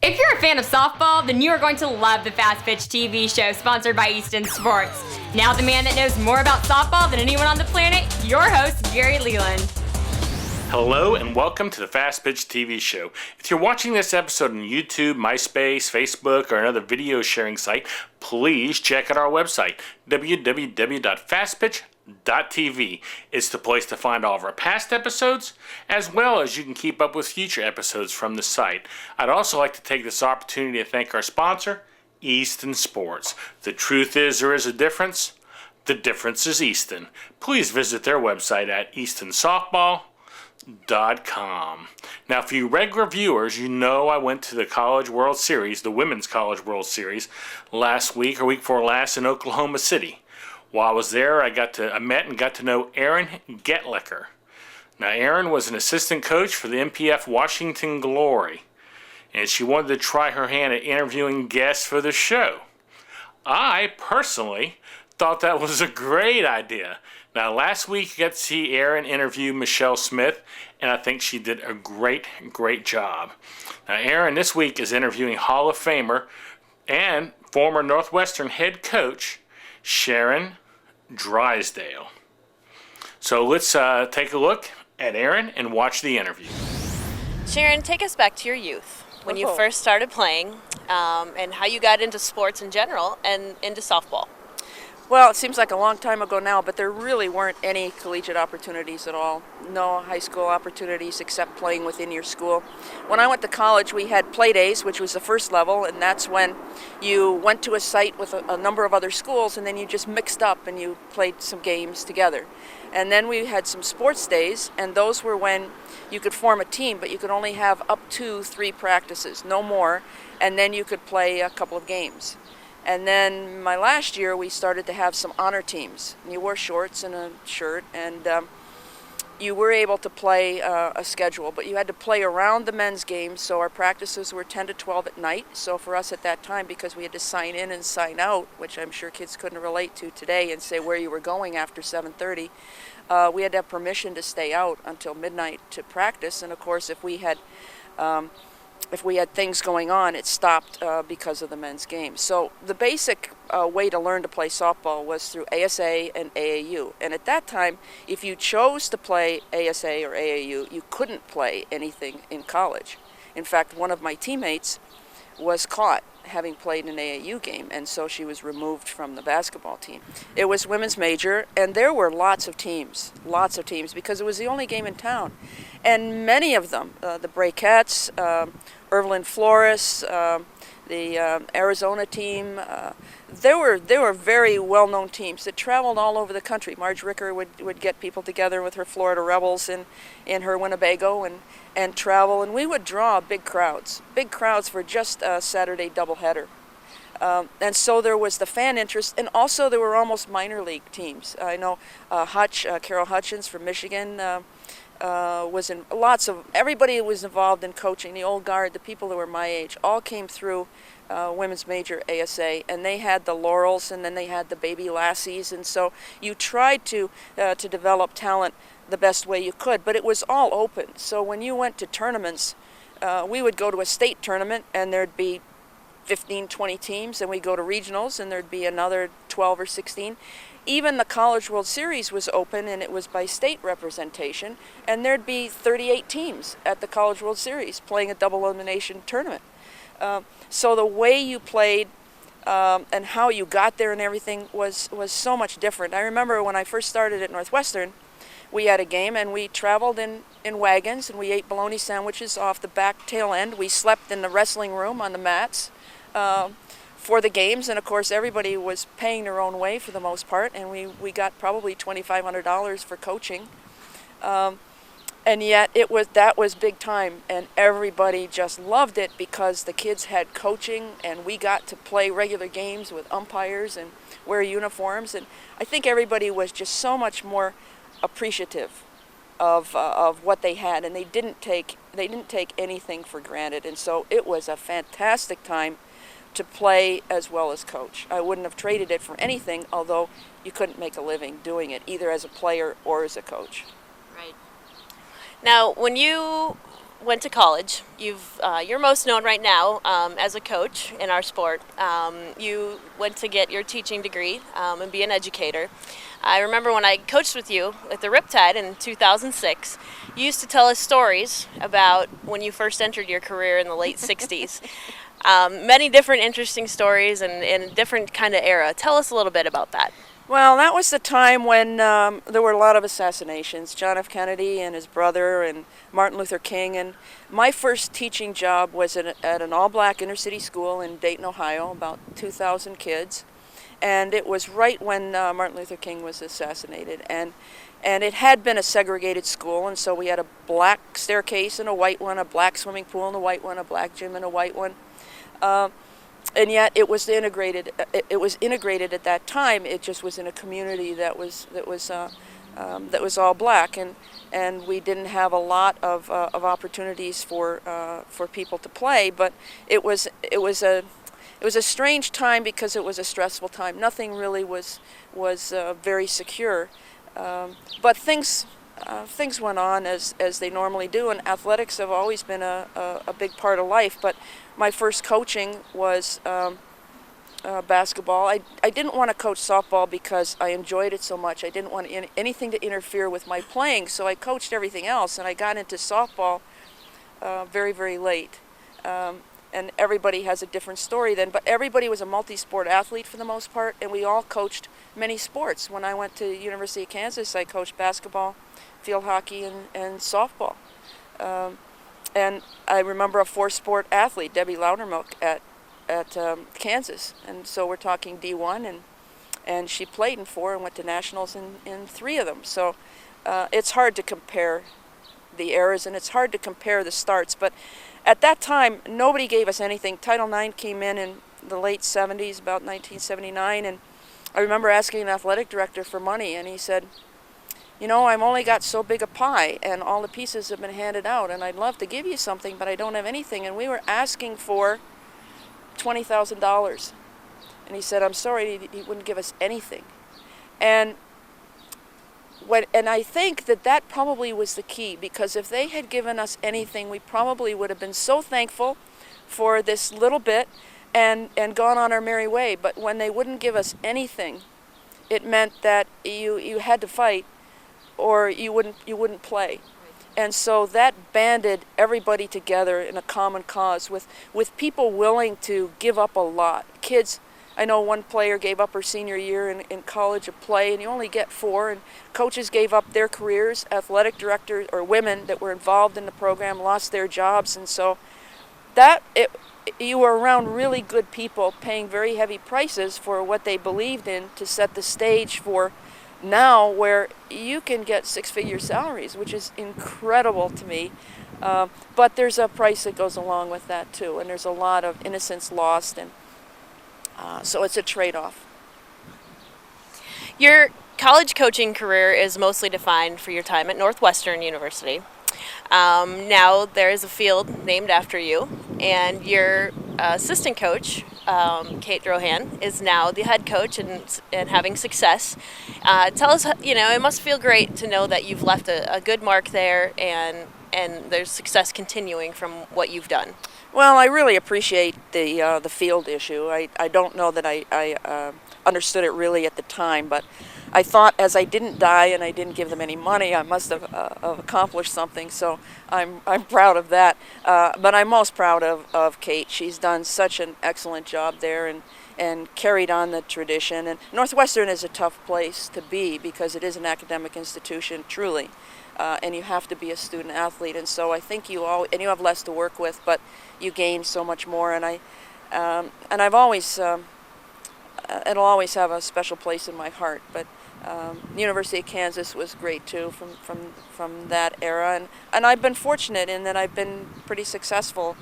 If you're a fan of softball, then you are going to love the Fastpitch TV show sponsored by Easton Sports. Now the man that knows more about softball than anyone on the planet, your host, Gary Leland. Hello and welcome to the Fastpitch TV show. If you're watching this episode on YouTube, MySpace, Facebook, or another video sharing site, please check out our website, www.fastpitch.tv. It's the place to find all of our past episodes, as well as you can keep up with future episodes from the site. I'd also like to take this opportunity to thank our sponsor, Easton Sports. The truth is, there is a difference. The difference is Easton. Please visit their website at eastonsoftball.com. Now, for you regular viewers, you know I went to the College World Series, the Women's College World Series, last week or week before last in Oklahoma City. While I was there, I met and got to know Erin Getlicker. Now, Erin was an assistant coach for the MPF Washington Glory, and she wanted to try her hand at interviewing guests for the show. I, personally, thought that was a great idea. Now, last week, you got to see Erin interview Michelle Smith, and I think she did a great job. Now, Erin this week is interviewing Hall of Famer and former Northwestern head coach, Sharon Drysdale. So let's take a look at Erin and watch the interview. Sharon, take us back to your youth, when you first started playing, and how you got into sports in general and into softball. Well, it seems like a long time ago now, but there really weren't any collegiate opportunities at all. No high school opportunities except playing within your school. When I went to college, we had play days, which was the first level, and that's when you went to a site with a number of other schools, and then you just mixed up and you played some games together. And then we had some sports days, and those were when you could form a team, but you could only have up to 3 practices, no more, and then you could play a couple of games. And then my last year, we started to have some honor teams. And you wore shorts and a shirt, and you were able to play a schedule, but you had to play around the men's games, so our practices were 10 to 12 at night. So for us at that time, because we had to sign in and sign out, which I'm sure kids couldn't relate to today, and say where you were going after 7:30, we had to have permission to stay out until midnight to practice. And of course, if we had things going on, it stopped because of the men's games. So the basic way to learn to play softball was through ASA and AAU. And at that time, if you chose to play ASA or AAU, you couldn't play anything in college. In fact, one of my teammates was caught having played an AAU game, and so she was removed from the basketball team. It was women's major, and there were lots of teams, because it was the only game in town. And many of them, the Brakettes, Evelyn Flores, the Arizona team, there were very well-known teams that traveled all over the country. Marge Ricker would get people together with her Florida Rebels in her Winnebago and travel, and we would draw big crowds for just a Saturday doubleheader. And so there was the fan interest, and also there were almost minor league teams. I know Carol Hutchins from Michigan, everybody was involved in coaching. The old guard, the people that were my age, all came through women's major ASA, and they had the Laurels, and then they had the baby lassies, and so you tried to develop talent the best way you could, but it was all open. So when you went to tournaments, we would go to a state tournament, and there'd be 15, 20 teams, and we'd go to regionals, and there'd be another 12 or 16. Even the College World Series was open, and it was by state representation, and there'd be 38 teams at the College World Series playing a double elimination tournament. So the way you played and how you got there and everything was so much different. I remember when I first started at Northwestern, we had a game, and we traveled in wagons, and we ate bologna sandwiches off the back tail end. We slept in the wrestling room on the mats for the games, and of course everybody was paying their own way for the most part, and we got probably $2,500 for coaching, and yet that was big time, and everybody just loved it because the kids had coaching, and we got to play regular games with umpires and wear uniforms, and I think everybody was just so much more appreciative of what they had, and they didn't take anything for granted, and so it was a fantastic time to play as well as coach. I wouldn't have traded it for anything, although you couldn't make a living doing it, either as a player or as a coach. Right. Now, when you went to college. You're most known right now as a coach in our sport. You went to get your teaching degree and be an educator. I remember when I coached with you at the Riptide in 2006, you used to tell us stories about when you first entered your career in the late 60s. Many different interesting stories and in a different kind of era. Tell us a little bit about that. Well, that was the time when there were a lot of assassinations. John F. Kennedy and his brother and Martin Luther King. And my first teaching job was at an all-black inner-city school in Dayton, Ohio, about 2,000 kids. And it was right when Martin Luther King was assassinated. And it had been a segregated school, and so we had a black staircase and a white one, a black swimming pool and a white one, a black gym and a white one. And yet it was integrated. It was integrated at that time. It just was in a community that was all black, and we didn't have a lot of opportunities for people to play. But it was a strange time because it was a stressful time. Nothing really was very secure. But things went on as they normally do, and athletics have always been a big part of life. But my first coaching was basketball. I didn't want to coach softball because I enjoyed it so much. I didn't want anything to interfere with my playing, so I coached everything else, and I got into softball very, very late. And everybody has a different story then, but everybody was a multi-sport athlete for the most part, and we all coached many sports. When I went to University of Kansas, I coached basketball, field hockey, and softball. And I remember a four-sport athlete, Debbie Loudermilk, at Kansas, and so we're talking D1, and she played in 4 and went to nationals in 3 of them. So it's hard to compare the eras, and it's hard to compare the starts, but at that time, nobody gave us anything. Title IX came in the late 70s, about 1979, and I remember asking an athletic director for money, and he said, you know, I've only got so big a pie, and all the pieces have been handed out, and I'd love to give you something, but I don't have anything. And we were asking for $20,000. And he said, I'm sorry, he wouldn't give us anything. And I think that probably was the key, because if they had given us anything, we probably would have been so thankful for this little bit and gone on our merry way. But when they wouldn't give us anything, it meant that you had to fight, or you wouldn't play. And so that banded everybody together in a common cause with people willing to give up a lot. Kids, I know one player gave up her senior year in college of play, and you only get 4, and coaches gave up their careers. Athletic directors or women that were involved in the program lost their jobs, and so you were around really good people paying very heavy prices for what they believed in to set the stage for now, where you can get 6-figure salaries, which is incredible to me. But there's a price that goes along with that too, and there's a lot of innocence lost, and so it's a trade-off. Your college coaching career is mostly defined for your time at Northwestern University. Now there is a field named after you, and your assistant coach, Kate Drohan, is now the head coach and having success. Tell us, it must feel great to know that you've left a good mark there, and there's success continuing from what you've done. Well, I really appreciate the field issue. I don't know that I understood it really at the time, but I thought as I didn't die and I didn't give them any money, I must have accomplished something. So I'm proud of that. But I'm most proud of Kate. She's done such an excellent job there and carried on the tradition. And Northwestern is a tough place to be because it is an academic institution, truly. And you have to be a student athlete, and so I think you have less to work with, but you gain so much more. And I've always it'll always have a special place in my heart. But the University of Kansas was great too from that era, and I've been fortunate in that I've been pretty successful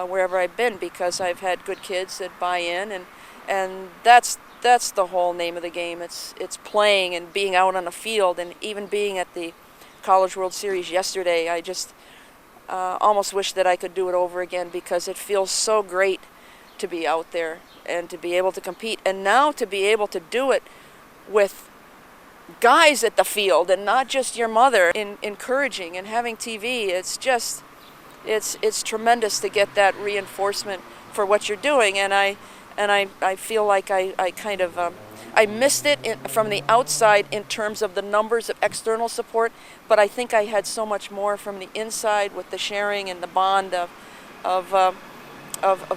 wherever I've been because I've had good kids that buy in, and that's the whole name of the game. It's playing and being out on the field, and even being at the College World Series yesterday. I just almost wish that I could do it over again because it feels so great to be out there and to be able to compete, and now to be able to do it with guys at the field and not just your mother encouraging and having TV. It's just it's tremendous to get that reinforcement for what you're doing, and I feel like I kind of I missed it from the outside in terms of the numbers of external support, but I think I had so much more from the inside with the sharing and the bond of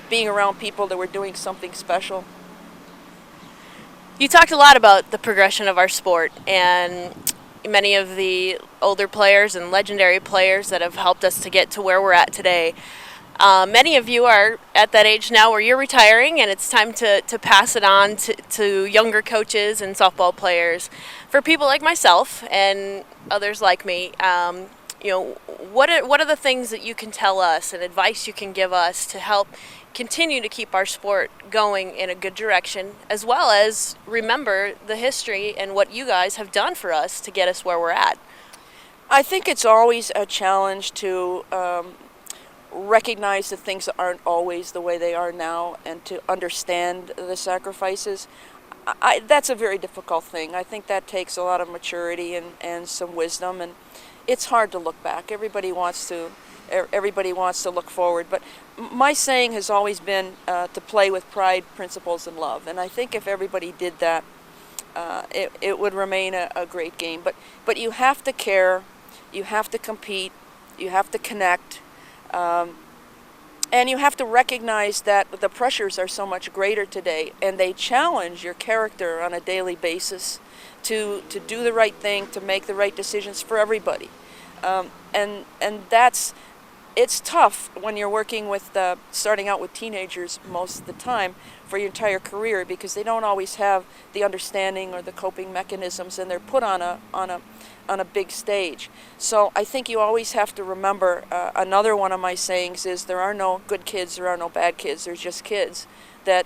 being around people that were doing something special. You talked a lot about the progression of our sport and many of the older players and legendary players that have helped us to get to where we're at today. Many of you are at that age now where you're retiring, and it's time to pass it on to younger coaches and softball players. For people like myself and others like me, what are the things that you can tell us and advice you can give us to help continue to keep our sport going in a good direction, as well as remember the history and what you guys have done for us to get us where we're at? I think it's always a challenge to recognize that things aren't always the way they are now and to understand the sacrifices. That's a very difficult thing. I think that takes a lot of maturity and some wisdom, and it's hard to look back. Everybody wants to look forward, but my saying has always been to play with pride, principles, and love, and I think if everybody did that, it would remain a great game. But you have to care, you have to compete, you have to connect, and you have to recognize that the pressures are so much greater today, and they challenge your character on a daily basis to do the right thing, to make the right decisions for everybody. And it's tough when you're working with starting out with teenagers most of the time for your entire career, because they don't always have the understanding or the coping mechanisms, and they're put on a big stage. So I think you always have to remember, another one of my sayings is there are no good kids, there are no bad kids, there's just kids that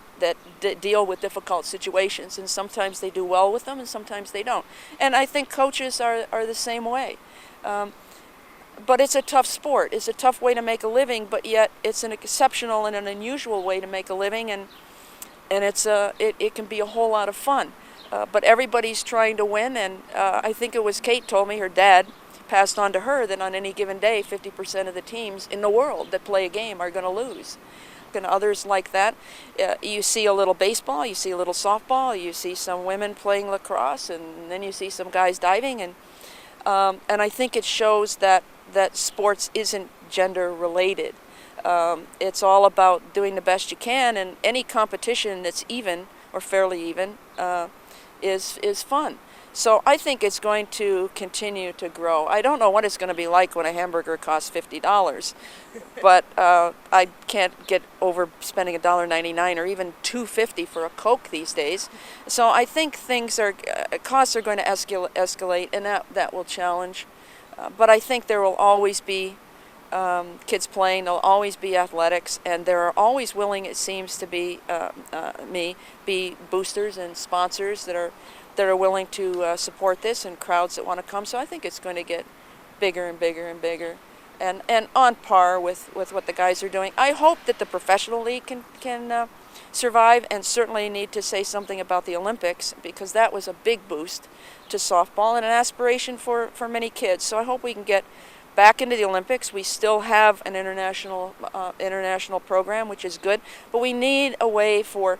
deal with difficult situations, and sometimes they do well with them and sometimes they don't. And I think coaches are the same way. But it's a tough sport. It's a tough way to make a living, but yet it's an exceptional and an unusual way to make a living, and it can be a whole lot of fun. But everybody's trying to win, and I think it was Kate told me, her dad passed on to her, that on any given day 50% of the teams in the world that play a game are going to lose. And others like that. You see a little baseball, you see a little softball, you see some women playing lacrosse, and then you see some guys diving, and I think it shows that sports isn't gender related. It's all about doing the best you can, and any competition that's even or fairly even is fun. So I think it's going to continue to grow. I don't know what it's going to be like when a hamburger costs $50, but I can't get over spending $1.99 or even $2.50 for a Coke these days. So I think costs are going to escalate, and that will challenge. But I think there will always be kids playing. There'll always be athletics, and there are always willing, it seems to be be boosters and sponsors that are willing to support this, and crowds that want to come. So I think it's going to get bigger and bigger and bigger, and on par with what the guys are doing. I hope that the professional league can survive, and certainly need to say something about the Olympics, because that was a big boost to softball and an aspiration for many kids. So I hope we can get back into the Olympics. We still have an international program, which is good, but we need a way for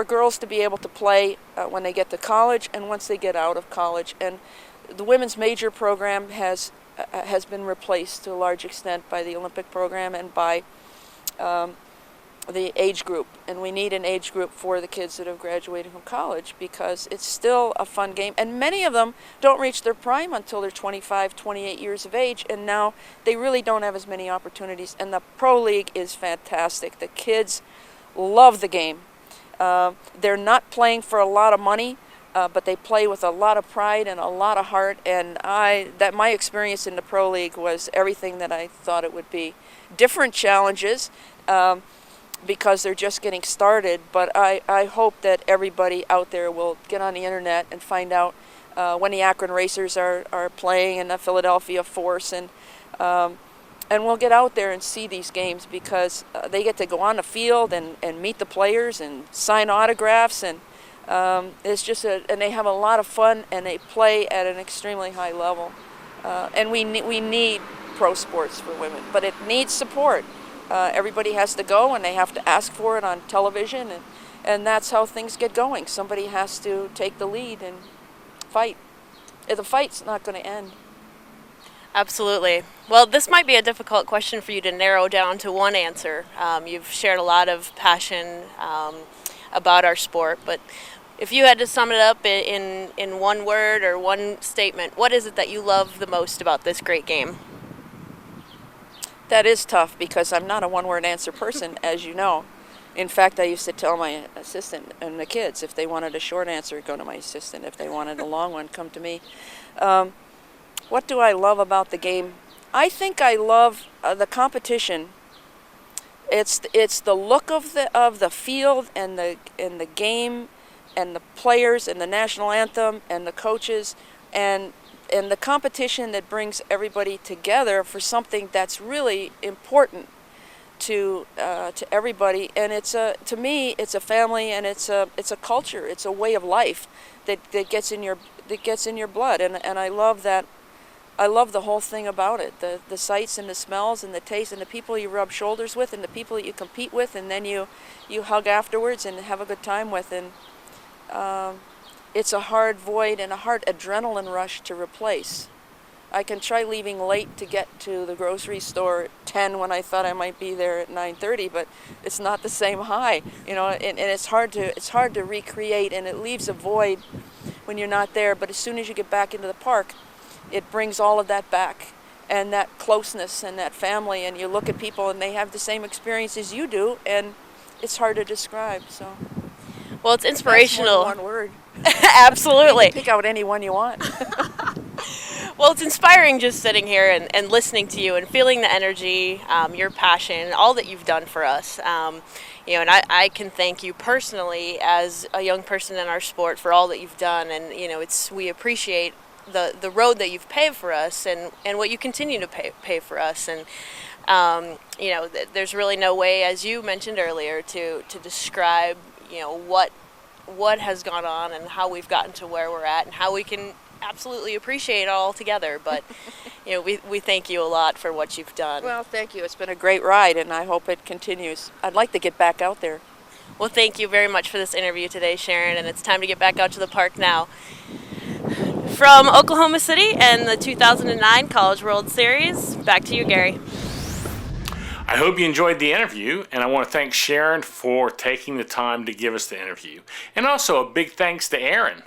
girls to be able to play when they get to college and once they get out of college. And the women's major program has been replaced to a large extent by the Olympic program and by the age group, and we need an age group for the kids that have graduated from college, because it's still a fun game, and many of them don't reach their prime until they're 25, 28 years of age, and now they really don't have as many opportunities. And the Pro League is fantastic. The kids love the game. They're not playing for a lot of money, but they play with a lot of pride and a lot of heart, and my experience in the Pro League was everything that I thought it would be. Different challenges, because they're just getting started, but I hope that everybody out there will get on the internet and find out when the Akron Racers are playing and the Philadelphia Force, and we'll get out there and see these games, because they get to go on the field and meet the players and sign autographs, and it's just and they have a lot of fun, and they play at an extremely high level, and we need pro sports for women, but it needs support. Everybody has to go, and they have to ask for it on television, and that's how things get going. Somebody has to take the lead and fight. The fight's not going to end. Absolutely. Well, this might be a difficult question for you to narrow down to one answer. You've shared a lot of passion about our sport, but if you had to sum it up in one word or one statement, what is it that you love the most about this great game? That is tough because I'm not a one-word answer person, as you know. In fact, I used to tell my assistant and the kids, if they wanted a short answer, go to my assistant. If they wanted a long one, come to me. What do I love about the game? I think I love the competition. It's the look of the field and the game and the players and the national anthem and the coaches and the competition that brings everybody together for something that's really important to everybody. And to me it's a family, and it's a culture, it's a way of life that gets in your blood, and I love that. I love the whole thing about it, the sights and the smells and the taste and the people you rub shoulders with and the people that you compete with, and then you hug afterwards and have a good time with. And it's a hard void and a hard adrenaline rush to replace. I can try leaving late to get to the grocery store at 10 when I thought I might be there at 9:30, but it's not the same high, and it's hard to recreate, and it leaves a void when you're not there. But as soon as you get back into the park, it brings all of that back, and that closeness and that family, and you look at people and they have the same experience as you do, and it's hard to describe. So, well, it's inspirational. That's one word. Absolutely. You can pick out any one you want. Well, it's inspiring just sitting here and listening to you and feeling the energy, your passion, all that you've done for us. And I can thank you personally as a young person in our sport for all that you've done, and we appreciate the road that you've paved for us and what you continue to pave for us. And there's really no way, as you mentioned earlier, to describe what has gone on and how we've gotten to where we're at and how we can absolutely appreciate it all together. But we thank you a lot for what you've done. Well, thank you. It's been a great ride, and I hope it continues. I'd like to get back out there. Well, thank you very much for this interview today, Sharon, and it's time to get back out to the park now. From Oklahoma City and the 2009 College World Series, back to you, Gary. I hope you enjoyed the interview, and I want to thank Sharon for taking the time to give us the interview. And also a big thanks to Erin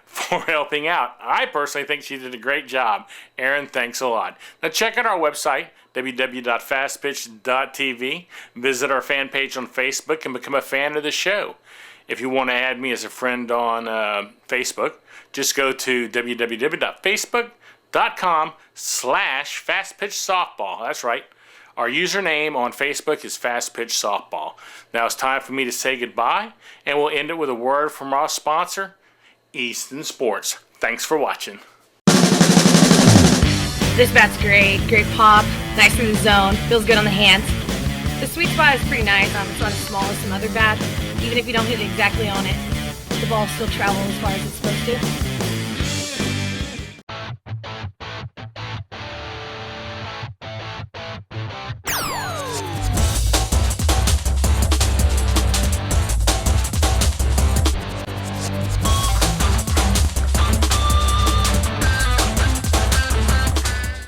for helping out. I personally think she did a great job. Erin, thanks a lot. Now check out our website, www.fastpitch.tv. Visit our fan page on Facebook and become a fan of the show. If you want to add me as a friend on Facebook, just go to www.facebook.com/fastpitchsoftball. That's right. Our username on Facebook is fastpitchsoftball. Now it's time for me to say goodbye, and we'll end it with a word from our sponsor, Easton Sports. Thanks for watching. This bat's great pop, nice through the zone, feels good on the hands. The sweet spot is pretty nice. It's not as small as some other bats. Even if you don't hit it exactly on it, the ball still travels as far as it's supposed to.